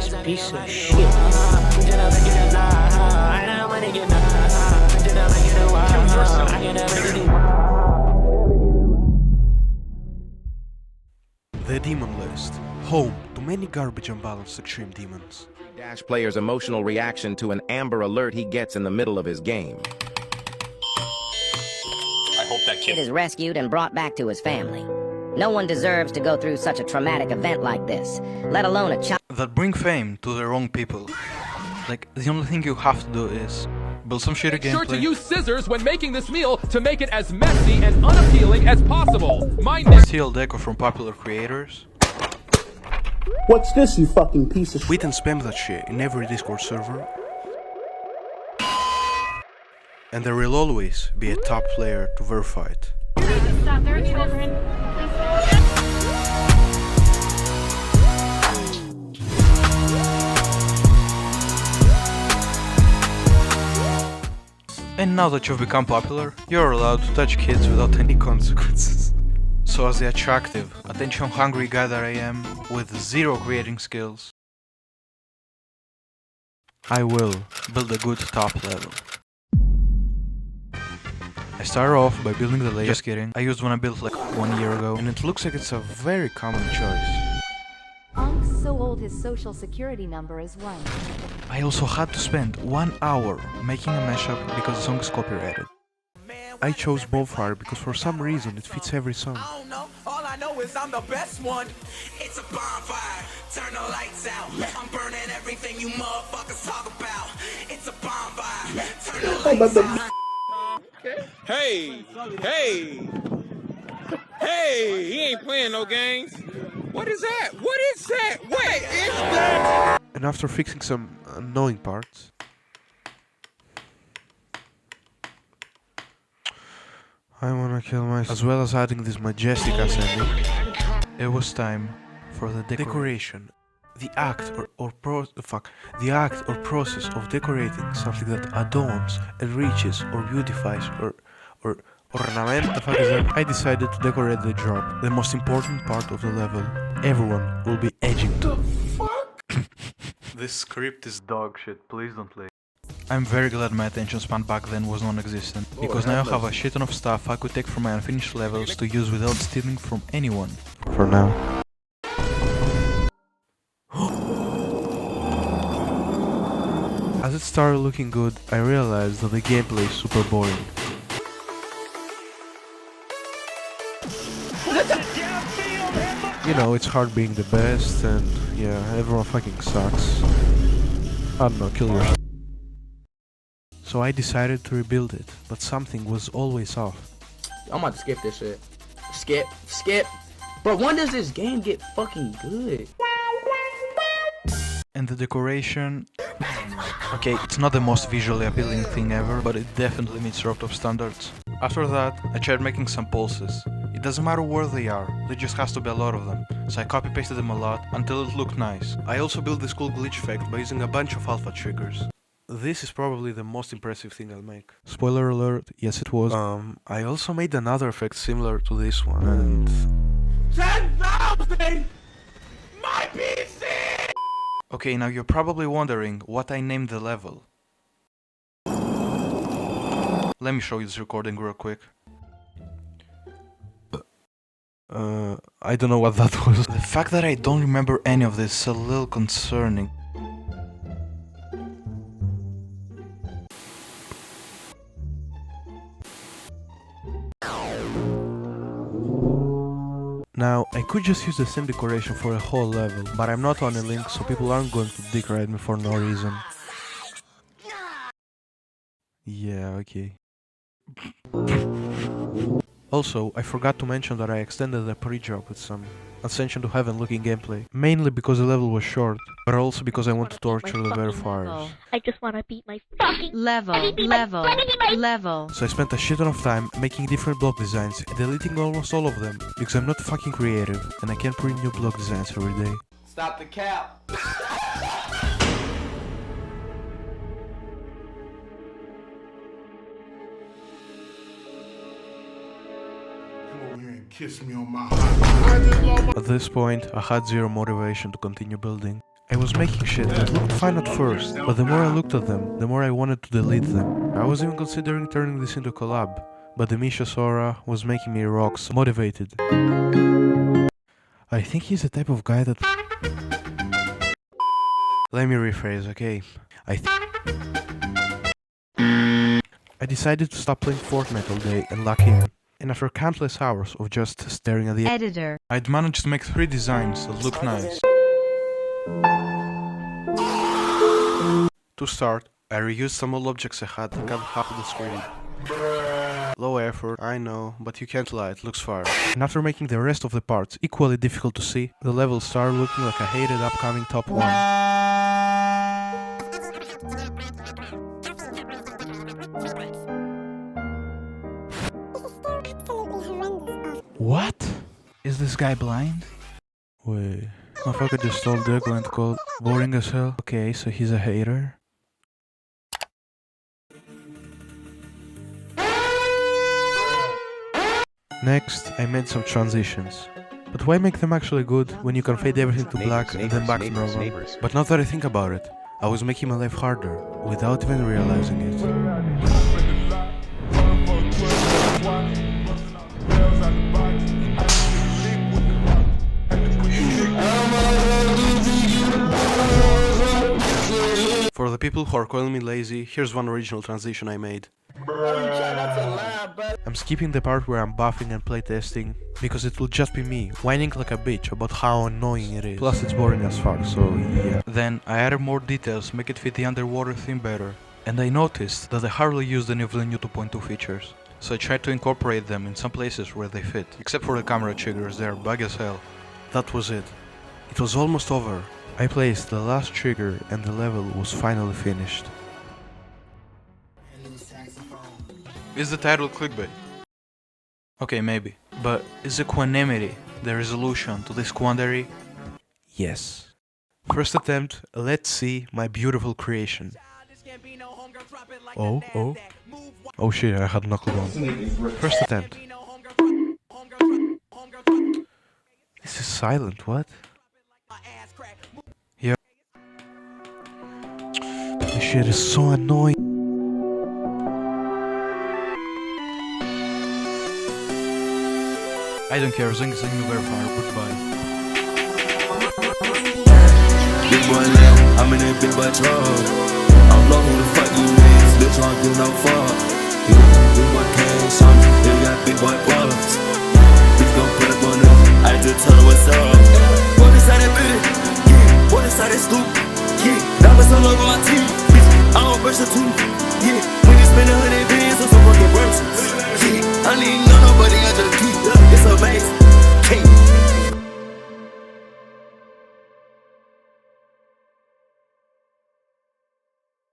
this piece of shit. Kill yourself. The Demon List, home to many garbage unbalanced extreme demons. Dash player's emotional reaction to an amber alert he gets in the middle of his game. I hope that kid is rescued and brought back to his family. No one deserves to go through such a traumatic event like this, let alone a child that bring fame to the wrong people. Like, the only thing you have to do is build some shitty gameplay. Make sure to use scissors when making this meal to make it as messy and unappealing as possible. Steal deco from popular creators. What's this, you fucking piece of shit? Tweet and spam that shit in every Discord server. And there will always be a top player to verify it. Stop, there are children. And now that you've become popular, you're allowed to touch kids without any consequences. So as the attractive, attention-hungry guy that I am, with zero creating skills, I will build a good top level. I started off by building the layer. Just kidding, I used one I built like 1 year ago, And it looks like it's a very common choice. Unk's so old his social security number is 1. I also had to spend 1 hour making a mashup because the song is copyrighted. I chose Bonfire because for some reason it fits every song. I don't know, all I know is I'm the best one. It's a bonfire, turn the lights out. I'm burning everything you motherfuckers talk about. It's a bonfire, turn the lights out. Hey, he ain't playing no games. What is that? What is that? Wait, is that? And after fixing some annoying parts, I wanna kill myself. As well as adding this majestic ascending, It was time for the decoration. The act or process of decorating something that adorns, enriches, or beautifies, or ornament. The fuck is that? I decided to decorate the drop, the most important part of the level. Everyone will be edging to. This script is dog shit, please don't play. I'm very glad my attention span back then was non-existent, because now I have a shit ton of stuff I could take from my unfinished levels to use without stealing from anyone. For now. As it started looking good, I realized that the gameplay is super boring. You know, it's hard being the best, and yeah, everyone fucking sucks. I don't know, kill yourself. So I decided to rebuild it, but something was always off. I'm about to skip this shit. Skip. Bro, when does this game get fucking good? And the decoration... Okay, it's not the most visually appealing thing ever, but it definitely meets Rocketop standards. After that, I tried making some pulses. It doesn't matter where they are, there just has to be a lot of them, so I copy-pasted them a lot until it looked nice. I also built this cool glitch effect by using a bunch of alpha triggers. This is probably the most impressive thing I'll make. Spoiler alert, yes it was. I also made another effect similar to this one, and... 10,000! My PC! Okay, now you're probably wondering what I named the level. Let me show you this recording real quick. I don't know what that was. The fact that I don't remember any of this is a little concerning. Now, I could just use the same decoration for a whole level, but I'm not on a link, so people aren't going to dick ride me for no reason. Yeah, okay. Also, I forgot to mention that I extended the pre-drop with some Ascension to Heaven looking gameplay. Mainly because the level was short, but also because I want to torture the verifiers. I just want to beat my fucking Level. So I spent a shit ton of time making different block designs and deleting almost all of them, because I'm not fucking creative, and I can't print new block designs every day. Stop the cap. At this point, I had zero motivation to continue building. I was making shit that looked fine at first, but the more I looked at them, the more I wanted to delete them. I was even considering turning this into a collab, but the Misha Sora was making me rocks motivated. I think he's the type of guy that... Let me rephrase, okay? I decided to stop playing Fortnite all day and lock in. And after countless hours of just staring at the Editor. I'd managed to make 3 designs that look nice. To start, I reused some old objects I had and cut half of the screen. Low effort, I know, but you can't lie, it looks fire. And after making the rest of the parts equally difficult to see, the levels started looking like a hated upcoming top 1. What? Is this guy blind? Wait, motherfucker just stole Deagle and called boring as hell. Okay, so he's a hater. Next, I made some transitions. But why make them actually good when you can fade everything to black and then back to normal? But now that I think about it, I was making my life harder without even realizing it. For the people who are calling me lazy, here's one original transition I made. I'm skipping the part where I'm buffing and playtesting, because it will just be me, whining like a bitch about how annoying it is. Plus it's boring as fuck, so yeah. Then I added more details, make it fit the underwater theme better. And I noticed that I hardly used any of the new 2.2 features. So I tried to incorporate them in some places where they fit, except for the camera triggers, they're bug as hell. That was it. It was almost over. I placed the last trigger and the level was finally finished. Is the title clickbait? Okay, maybe. But is equanimity the resolution to this quandary? Yes. First attempt, let's see my beautiful creation. Oh shit, I had knuckle on. First attempt. This is silent, what? Yep. This shit is so annoying. I don't care, Zing Zing Verifier, goodbye. Big boy now, I'm in a big boy truck. I don't know who the fuck you is, bitch, I don't give no fuck. Big boy cash, they got big boy blood.